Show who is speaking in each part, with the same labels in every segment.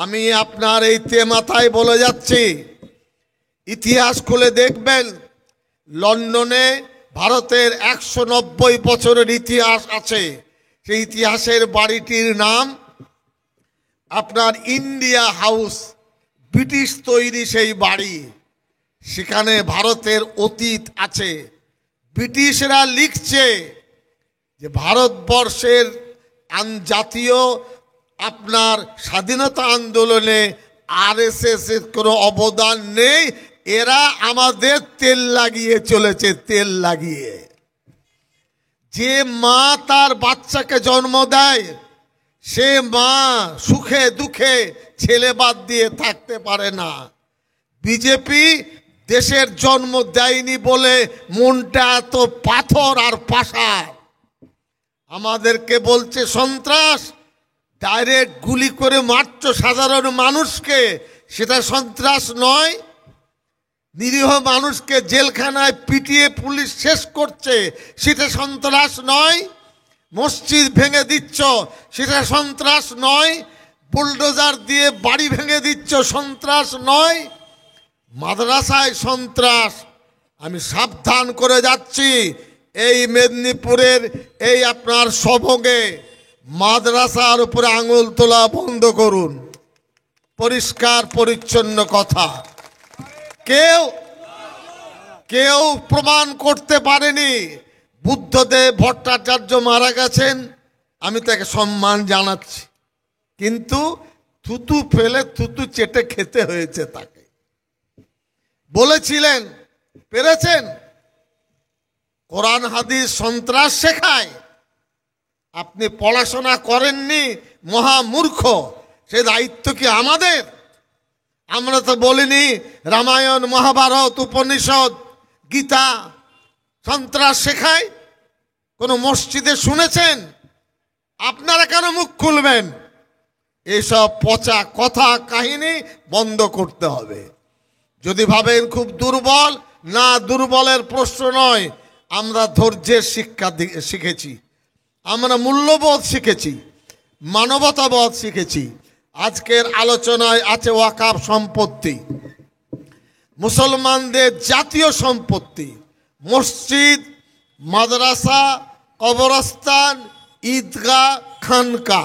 Speaker 1: আমি আপনার এই মাথায় বলে যাচ্ছি, ইতিহাস খুলে দেখবেন, লন্ডনে ভারতের 190 বছরের ইতিহাস আছে। সেই ইতিহাসের বাড়িটির নাম আপনার ইন্ডিয়া হাউস, ব্রিটিশ তৈরি সেই বাড়ি। সেখানে ভারতের অতীত আছে। ব্রিটিশরা লিখছে যে ভারতবর্ষের জাতীয় আপনার স্বাধীনতা আন্দোলনে আরএসএস এর কোনো অবদান নেই, এরা আমাদের তেল লাগিয়ে চলেছে, তেল লাগিয়ে। যে মা তার বাচ্চাকে জন্ম দেয়, সে মা সুখে দুঃখে ছেলে বাদ দিয়ে থাকতে পারে না। বিজেপি দেশের জন্ম দেয়নি বলে মনটা এত পাথর আর পাষাণ। আমাদেরকে বলছে সন্ত্রাস, ডাইরেক্ট গুলি করে মারছো সাধারণ মানুষকে, সেটা সন্ত্রাস নয়। নিরীহ মানুষকে জেলখানায় পিটিয়ে পুলিশ শেষ করছে, সেটা সন্ত্রাস নয়। মসজিদ ভেঙে দিচ্ছ, সেটা সন্ত্রাস নয়। বুলডোজার দিয়ে বাড়ি ভেঙে দিচ্ছ, সন্ত্রাস নয়। মাদ্রাসায় সন্ত্রাস। আমি সাবধান করে যাচ্ছি, এই মেদিনীপুরের এই আপনার সবঙ্গে মাদ্রাসার উপরে আঙুল তোলা বন্ধ করুন। পরিষ্কার পরিচ্ছন্ন কথা। কেউ প্রমাণ করতে পারেনি বুদ্ধদেব ভট্টাচার্য মারা গেছেন, আমি তাকে সম্মান জানাচ্ছি, কিন্তু থুতু ফেলে থুতু চেটে খেতে হয়েছে তাকে। বলেছিলেন, পেরেছেন? কোরআন হাদিস সন্ত্রাস শেখায়। আপনি পড়াশোনা করেননি, মহামূর্খ। সে দায়িত্ব কি আমাদের? আমরা তো বলিনি রামায়ণ, মহাভারত, উপনিষদ, গীতা সন্ত্রাস শেখায়? কোন মসজিদে শুনেছেন? আপনারা কেন মুখ খুলবেন? এইসব পচা কথা কাহিনী বন্ধ করতে হবে। যদি ভাবেন খুব দুর্বল, না, দুর্বলের প্রশ্ন নয়। আমরা ধৈর্যের শিক্ষা শিখেছি, আমরা মূল্যবোধ শিখেছি, মানবতাবোধ শিখেছি। আজকের আলোচনায় আছে ওয়াকাফ সম্পত্তি, মুসলমানদের জাতীয় সম্পত্তি। মসজিদ, মাদ্রাসা, কবরস্থান, ঈদগাহ, খানকা।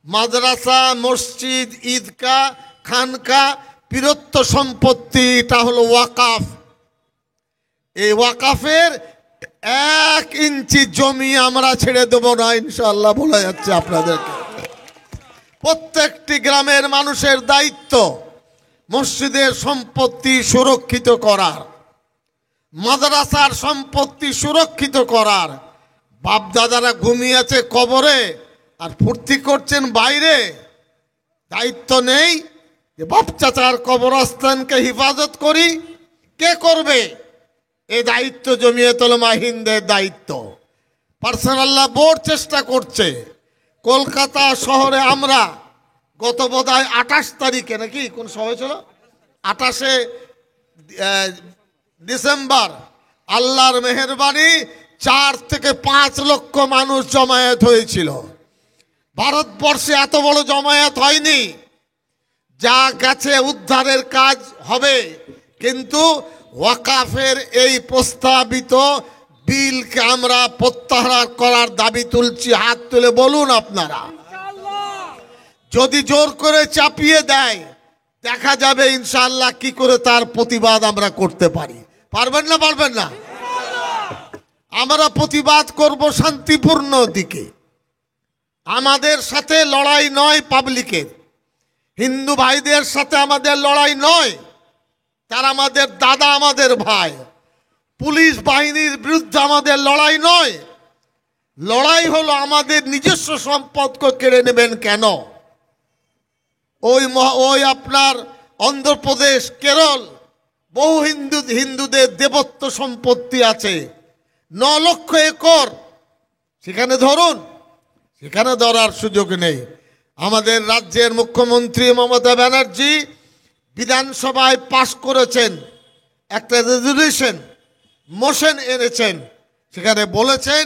Speaker 1: মাদ্রাসা, মসজিদ, ঈদগাহ, খানকা বৃহত্ত সম্পত্তি, এটা হলো ওয়াকাফ। এই ওয়াকাফের 1 ইঞ্চি জমি আমরা ছেড়ে দেব না ইনশাআল্লাহ, বলা যাচ্ছে আপনাদেরকে। প্রত্যেকটি গ্রামের মানুষের দায়িত্ব মসজিদের সম্পত্তি সুরক্ষিত করার, মাদ্রাসার সম্পত্তি সুরক্ষিত করার। বাপদাদারা ঘুমিয়েছে কবরে আর ফুর্তি করছেন বাইরে। দায়িত্ব নেই যে বাপ চাচার কবরস্থানকে হেফাজত করি? কে করবে? এই দায়িত্ব জমিয়ত উলামা হিন্দের দায়িত্ব। পার্সোনাল্লাহ বোর্ড চেষ্টা করছে। কলকাতা শহরে আমরা গত বোধহয় 28 তারিখে, নাকি কোন সময় ছিল, 28শে ডিসেম্বর, আল্লাহর মেহেরবানি 4 থেকে 5 লক্ষ মানুষ জমায়েত হয়েছিল। ভারতবর্ষে এত বড় জমায়েত হয়নি। যা গেছে উদ্ধারের কাজ হবে, কিন্তু ওয়াকাফের এই প্রস্তাবিত বিলকে আমরা প্রত্যাহার করার দাবি তুলছি। হাত তুলে বলুন আপনারা। যদি জোর করে চাপিয়ে দেয়, দেখা যাবে ইনশাআল্লাহ কি করে তার প্রতিবাদ আমরা করতে পারি। পারবেন না? পারবেন না? আমরা প্রতিবাদ করব শান্তিপূর্ণ দিকে। আমাদের সাথে লড়াই নয় পাবলিকের, হিন্দু ভাইদের সাথে আমাদের লড়াই নয়। তারা আমাদের দাদা, আমাদের ভাই। পুলিশ বাহিনীর বিরুদ্ধে আমাদের লড়াই নয়। লড়াই হলো আমাদের নিজস্ব সম্পদকে কেড়ে নেবেন কেন? ওই আপনার অন্ধ্রপ্রদেশ, কেরল, বহু হিন্দুদের দেবত্ব সম্পত্তি আছে, 9 লক্ষ একর। সেখানে ধরুন, সেখানে ধরার সুযোগ নেই। আমাদের রাজ্যের মুখ্যমন্ত্রী মমতা ব্যানার্জি বিধানসভায় পাশ করেছেন একটা রেজলিউশন, মোশন এনেছেন। সেখানে বলেছেন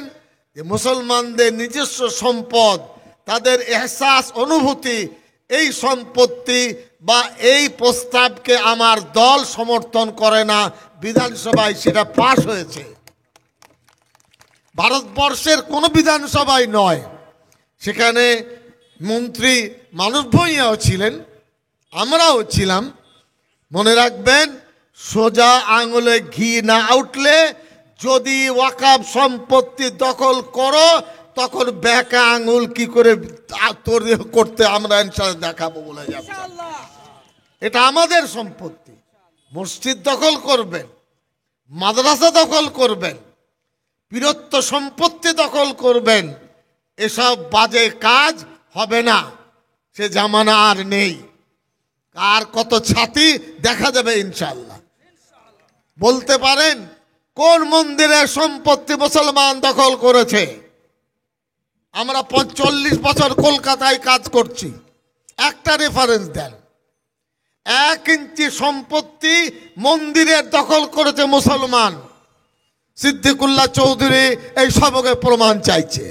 Speaker 1: যে মুসলমানদের নিজস্ব সম্পদ, তাদের এহসাস, অনুভূতি, এই সম্পত্তি বা এই প্রস্তাবকে আমার দল সমর্থন করে না, বিধানসভায় সেটা পাশ হয়েছে। ভারতবর্ষের কোনো বিধানসভায় নয়, সেখানে মন্ত্রী মানব ভূঁইয়াও ছিলেন, আমরাও ছিলাম। মনে রাখবেন, সোজা আঙুলে ঘি না উঠলে যদি ওয়াকফ সম্পত্তি দখল করো তখন বেঁকা আঙুল কি করে করতে আমরা ইনশাআল্লাহ দেখাবো বলে যাবে। এটা আমাদের সম্পত্তি। মসজিদ দখল করবেন, মাদ্রাসা দখল করবেন, বীরত্ব সম্পত্তি দখল করবেন, এসব বাজে কাজ হবে না। সে জামানা আর নেই। আর কত ছাতি দেখা যাবে ইনশাআল্লাহ। বলতে পারেন কোন মন্দিরের সম্পত্তি মুসলমান দখল করেছে? আমরা ৪৫ বছর কলকাতায় কাজ করছি, একটা রেফারেন্স দেন। 1 ইঞ্চি সম্পত্তি মন্দিরের দখল করেছে মুসলমান। সিদ্দিকুল্লাহ চৌধুরী এই সবকে প্রমাণ চাইছে,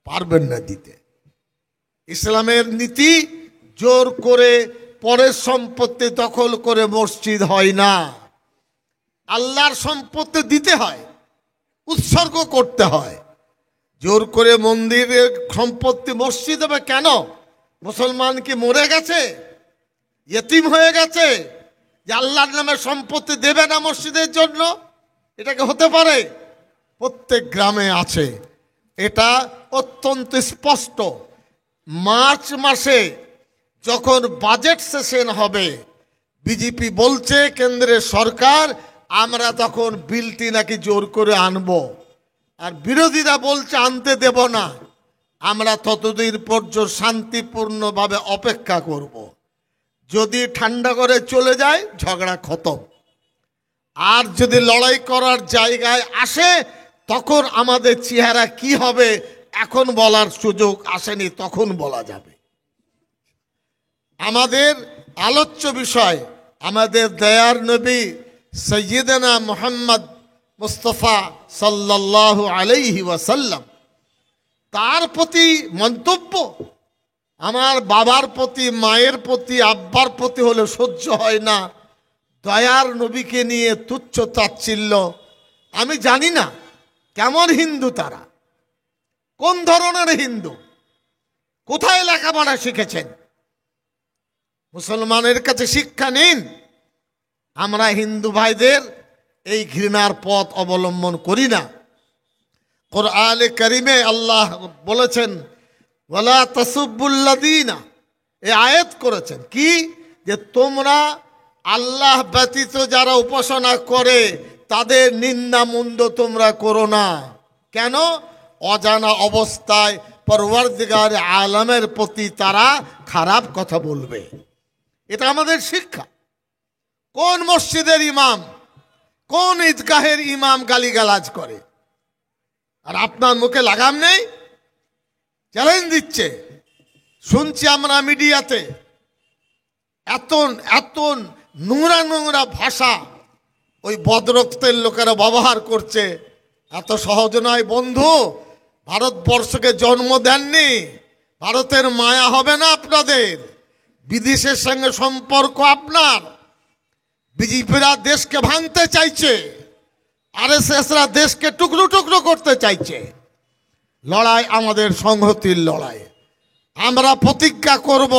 Speaker 1: পারবেন না দিতে। ইসলামের নীতি জোর করে পরের সম্পত্তি দখল করে মসজিদ হয় না। আল্লাহর সম্পত্তি দিতে হয়, উৎসর্গ করতে হয়। জোর করে মন্দিরের সম্পত্তি মসজিদ হবে কেন? মুসলমান কি মরে গেছে, ইয়েতিম হয়ে গেছে যে আল্লাহর নামে সম্পত্তি দেবে না মসজিদের জন্য? এটাকে হতে পারে? প্রত্যেক গ্রামে আছে। এটা অত্যন্ত স্পষ্ট। মার্চ মাসে যখন বাজেট সেশন হবে, বিজেপি বলছে কেন্দ্রের সরকার আমরা তখন বিলটি নাকি জোর করে আনবো, আর বিরোধীরা বলছে আনতে দেব না। আমরা ততদিন পর্যন্ত শান্তিপূর্ণভাবে অপেক্ষা করব। যদি ঠান্ডা করে চলে যায় ঝগড়া খতম। আর যদি লড়াই করার জায়গায় আসে তখন আমাদের চেহারা কি হবে এখন বলার সুযোগ আসেনি, তখন বলা যাবে। আমাদের আলোচ্য বিষয় আমাদের দয়ার নবী সৈয়দনা মুহাম্মদ মুস্তাফা সাল্লাল্লাহু আলাইহি ওয়াসাল্লাম, তার প্রতি মন্তব্য। আমার বাবার প্রতি, মায়ের প্রতি, আব্বার প্রতি হলে সহ্য হয় না, দয়ার নবীকে নিয়ে তুচ্ছ তাচ্ছিল্য। আমি জানি না কেমন হিন্দু তারা, কোন ধরনের হিন্দু, কোথায় লেখাপড়া শিখেছেন? মুসলমানের কাছে শিক্ষা নিন। আমরা হিন্দু ভাইদের এই ঘৃণার পথ অবলম্বন করি না। কোরআনে কারিমে আল্লাহ বলেছেন ওয়ালা তাসুবুল্লাযীনা, এই আয়াত করেছেন কি, যে তোমরা আল্লাহ ব্যতীত যারা উপাসনা করে তাদের নিন্দা মন্দ তোমরা করো না। কেন? অজানা অবস্থায় পরওয়ারদিগার আলমের প্রতি তারা খারাপ কথা বলবে। এটা আমাদের শিক্ষা। কোন মসজিদের ইমাম, কোন ঈদগাহের ইমাম গালিগালাজ করে আর আপনার মুখে লাগাম নেই? চ্যালেঞ্জ দিচ্ছে, শুনছি আমরা মিডিয়াতে। এত এত নোংরা নোংরা ভাষা ওই বদরক্তের লোকেরা ব্যবহার করছে। এত সহজ নয় বন্ধু। ভারতবর্ষকে জন্ম দেননি, ভারতের মায়া হবে না আপনাদের। বিদেশের সঙ্গে সম্পর্ক আপনার। বিজেপিরা দেশকে ভাঙতে চাইছে, আরএসএসরা দেশকে টুকরো টুকরো করতে চাইছে। লড়াই আমাদের সংহতির লড়াই। আমরা প্রতিজ্ঞা করব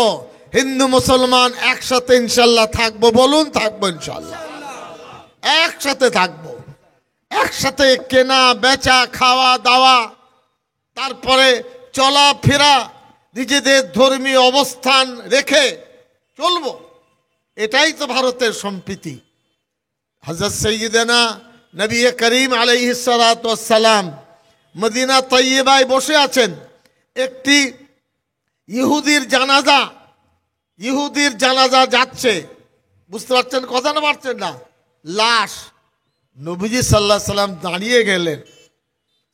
Speaker 1: হিন্দু মুসলমান একসাথে ইনশাল্লাহ থাকবো। বলুন থাকবো ইনশাল্লাহ, একসাথে থাকবো। একসাথে কেনা বেচা, খাওয়া দাওয়া, তারপরে চলাফেরা, নিজেদের ধর্মীয় অবস্থান রেখে চলবো। এটাই তো ভারতের সম্প্রীতি। হযরত সাইয়্যিদানা নবী করিম আলাইহিস সালাতু ওয়াস সালাম মদিনা তয়্যিবায় বসে আছেন। একটি ইহুদির জানাজা যাচ্ছে। বুঝতে পারছেন কথা না? পারছেন না? লাশ। নবীজি সাল্লাল্লাহু আলাইহি সাল্লাম দাঁড়িয়ে গেলেন।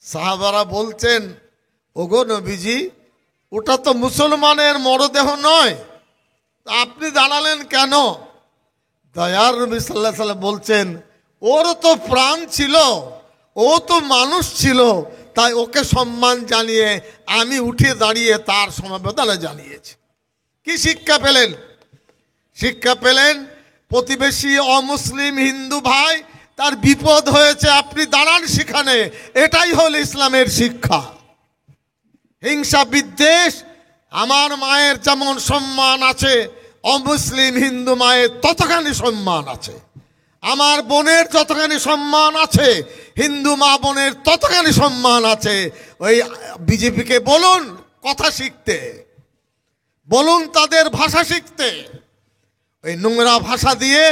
Speaker 1: সাহাবারা বলছেন, ওগো নবীজি, ওটা তো মুসলমানের মরদেহ নয়, আপনি দাঁড়ালেন কেন? দয়ার নবী সাল্লাল্লাহু আলাইহি সাল্লাম বলছেন, ওর তো প্রাণ ছিল, ও তো মানুষ ছিল, তাই ওকে সম্মান জানিয়ে আমি উঠে দাঁড়িয়ে তার সমবেদনা জানিয়েছি। কি শিক্ষা পেলেন? শিক্ষা পেলেন প্রতিবেশী অমুসলিম হিন্দু ভাই তার বিপদ হয়েছে, আপনি দাঁড়ান সেখানে। এটাই হল ইসলামের শিক্ষা। হিংসা বিদ্বেষ, আমার মায়ের যেমন সম্মান আছে, অমুসলিম হিন্দু মায়ের ততখানি সম্মান আছে। আমার বোনের যতখানি সম্মান আছে, হিন্দু মা বোনের ততখানি সম্মান আছে। ওই বিজেপিকে বলুন কথা শিখতে, বলুন তাদের ভাষা শিখতে। ওই নোংরা ভাষা দিয়ে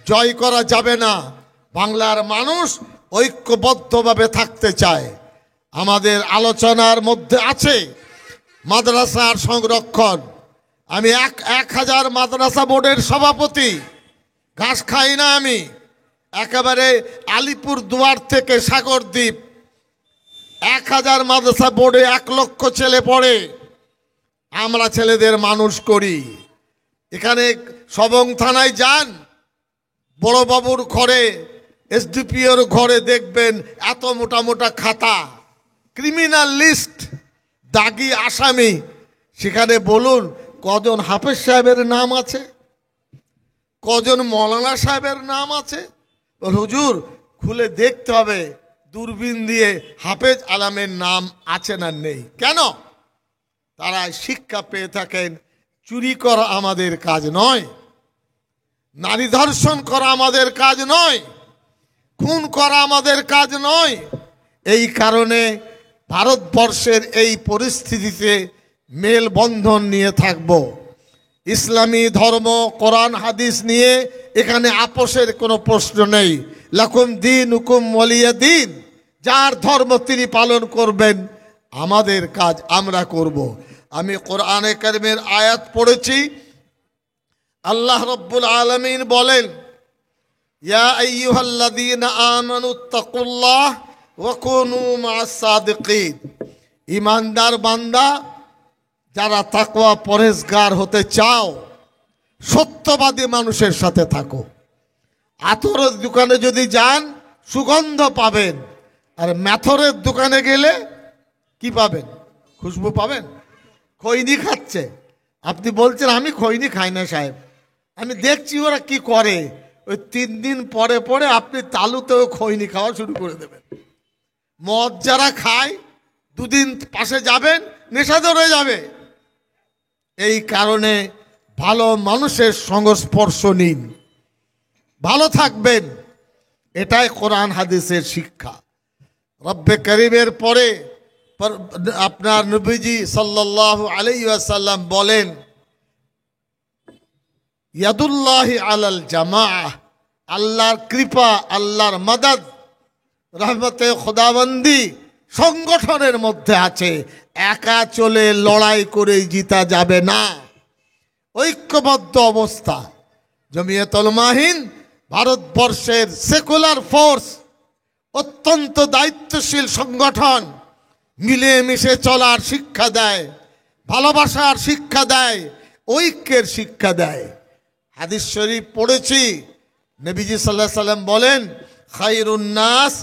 Speaker 1: জয় করা যাবে না। বাংলার মানুষ ঐক্যবদ্ধভাবে থাকতে চায়। আমাদের আলোচনার মধ্যে আছে মাদ্রাসার সংরক্ষণ। আমি 1000 মাদ্রাসা বোর্ডের সভাপতি, ঘাস খাই না আমি। একেবারে আলিপুর দুয়ার থেকে সাগরদ্বীপ 1000 মাদ্রাসা বোর্ডে 1 লক্ষ ছেলে পড়ে। আমরা ছেলেদের মানুষ করি। এখানে সবং থানায় যান, বড়বাবুর ঘরে, এসডিপিওর ঘরে দেখবেন এত মোটা মোটা খাতা, ক্রিমিনাল লিস্ট, দাগি আসামি। সেখানে বলুন কজন হাফেজ সাহেবের নাম আছে, কজন মৌলানা সাহেবের নাম আছে? হুজুর খুলে দেখতে হবে দূরবীন দিয়ে হাফেজ আলমের নাম আছে না নেই। কেন? তারা শিক্ষা পেয়ে থাকেন চুরি করা আমাদের কাজ নয়, নারী ধর্ষণ করা আমাদের কাজ নয়, খুন করা আমাদের কাজ নয়। এই কারণে ভারতবর্ষের এই পরিস্থিতিতে মেলবন্ধন নিয়ে থাকব। ইসলামী ধর্ম, কোরআন হাদিস নিয়ে এখানে আপোষের কোনো প্রশ্ন নেই। লাকুম দিন হুকুম ওয়ালিয়া দিন, যার ধর্ম তিনি পালন করবেন, আমাদের কাজ আমরা করব। আমি কোরআনে কারিমের আয়াত পড়েছি, আল্লাহ রাব্বুল আলামিন বলেন, ইয়া আইয়ুহাল্লাযীনা আমানুত্তাকুল্লাহ ওয়া কুনু মা'আস সাদিকিন। ঈমানদার বান্দা যারা তাকওয়া পরহেজগার হতে চাও, সত্যবাদী মানুষের সাথে থাকো। আতরের দোকানে যদি যান সুগন্ধ পাবেন, আর মেথরের দোকানে গেলে কি পাবেন? খুশবু পাবেন। খৈনি খাচ্ছে, আপনি বলছেন আমি খৈনি খাই না সাহেব, আমি দেখছি ওরা কি করে। ওই 3 দিন পরে পরে আপনি তালুতেও খৈনি খাওয়া শুরু করে দেবেন। মদ যারা খায় 2 দিন পাশে যাবেন, নেশা ধরে যাবে। এই কারণে ভালো মানুষের সংস্পর্শ নিন, ভালো থাকবেন। এটাই কোরআন হাদিসের শিক্ষা। রব্বে করিমের পরে আপনার নবীজি সাল্লাল্লাহু আলাইহি ওয়াসাল্লাম বলেন, ইয়াদুল্লাহি আলাল জামাআহ, আল্লাহর কৃপা, আল্লাহর মদদ, রহমতে খোদাবন্দি সংগঠনের মধ্যে আছে। একা চলে লড়াই করে জিতা যাবে না। ঐক্যবদ্ধ অবস্থা। জমিয়তুল মাহিন ভারতবর্ষের সেকুলার ফোর্স, অত্যন্ত দায়িত্বশীল সংগঠন। মিলেমিশে চলার শিক্ষা দেয়, ভালোবাসার শিক্ষা দেয়, ঐক্যের শিক্ষা দেয়। হাদিস শরীফ পড়েছি, নবীজি সাল্লাল্লাহু আলাইহি সাল্লাম বলেন, খায়রুন নাস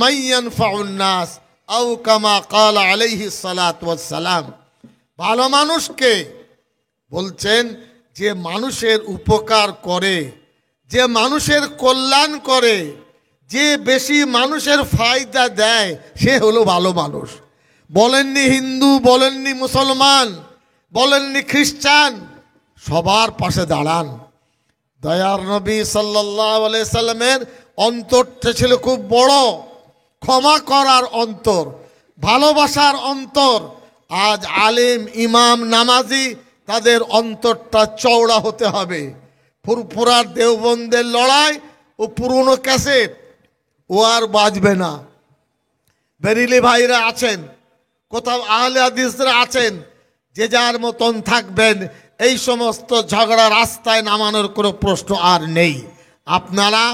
Speaker 1: মাইয়ানফাউন নাস, আও কামা ক্বালা আলাইহিস সালাতু ওয়াস সালাম। ভালো মানুষকে বলছেন যে মানুষের উপকার করে, যে মানুষের কল্যাণ করে, যে বেশি মানুষের ফায়দা দেয়, সে হলো ভালো মানুষ। বলেননি হিন্দু, বলেননি মুসলমান, বলেননি খ্রিস্টান, সবার পাশে দাঁড়ান। দয়ার নবী সাল্লাল্লাহু আলাইহি সাল্লামের অন্তরটা ছিল খুব বড়, ক্ষমা করার অন্তর, ভালোবাসার অন্তর। আজ আলেম, ইমাম, নামাজি, তাদের অন্তরটা চওড়া হতে হবে। ফুরফুরার দেওবন্দের লড়াই ও পুরনো ক্যাসেট ও আর বাজবে না। বেরিলি ভাইরা আছেন, কোথাও আহলে হাদিসরা আছেন, যে যার মতন থাকবেন। এই সমস্ত ঝগড়া রাস্তায় নামানোর কোনো প্রশ্ন আর নেই। আপনারা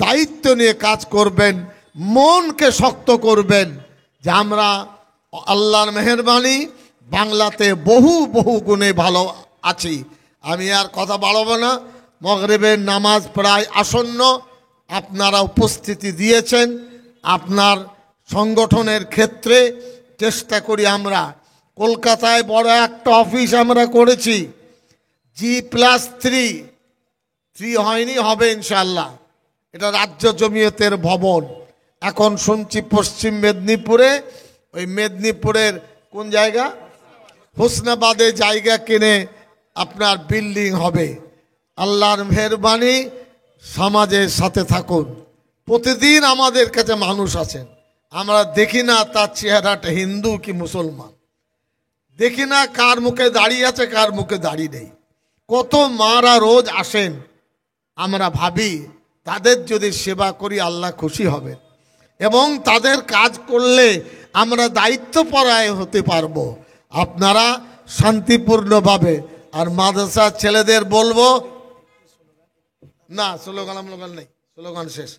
Speaker 1: দায়িত্ব নিয়ে কাজ করবেন, মনকে শক্ত করবেন যে আমরা আল্লাহর মেহেরবানি বাংলাতে বহু বহু গুণে ভালো আছি। আমি আর কথা বাড়াবো না, মাগরিবের নামাজ প্রায় আসন্ন। আপনারা উপস্থিতি দিয়েছেন। আপনার সংগঠনের ক্ষেত্রে চেষ্টা করি আমরা। কলকাতায় বড় একটা অফিস আমরা করেছি, G+3 হয়নি, হবে ইনশাআল্লাহ। এটা রাজ্য জমিয়তের ভবন। এখন শুনছি পশ্চিম মেদিনীপুরে, ওই মেদিনীপুরের কোন জায়গা, হোসনাবাদে জায়গা কিনে আপনার বিল্ডিং হবে। আল্লাহর মেহেরবানি, সমাজের সাথে থাকুন। প্রতিদিন আমাদের কাছে মানুষ আছেন, আমরা দেখি না তার চেহারাটা হিন্দু কি মুসলমান, দেখি না কার মুখে দাড়ি আছে কার মুখে দাড়ি নেই। কত মারা রোজ আসেন, আমরা ভাবি তাদের যদি সেবা করি আল্লাহ খুশি হবে, এবং তাদের কাজ করলে আমরা দায়িত্বপরায়ণ হতে পারবো। আপনারা শান্তিপূর্ণভাবে, আর মাদ্রাসার ছেলেদের বলবো না, স্লোগান নেই, স্লোগান শেষ,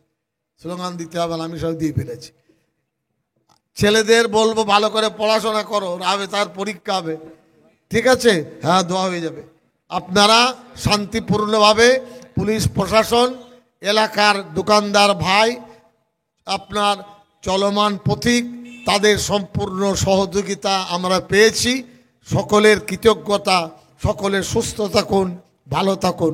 Speaker 1: স্লোগান দিতে হবে না, আমি সব দিয়ে ফেলেছি। ছেলেদের বলবো ভালো করে পড়াশোনা করো, রাবে তার পরীক্ষা হবে, ঠিক আছে, হ্যাঁ দোয়া হয়ে যাবে। আপনারা শান্তিপূর্ণভাবে, পুলিশ প্রশাসন, এলাকার দোকানদার ভাই, আপনার চলমান পথিক, তাদের সম্পূর্ণ সহযোগিতা আমরা পেয়েছি। সকলের কৃতজ্ঞতা, সকলের সুস্থ থাকুন, ভালো থাকুন।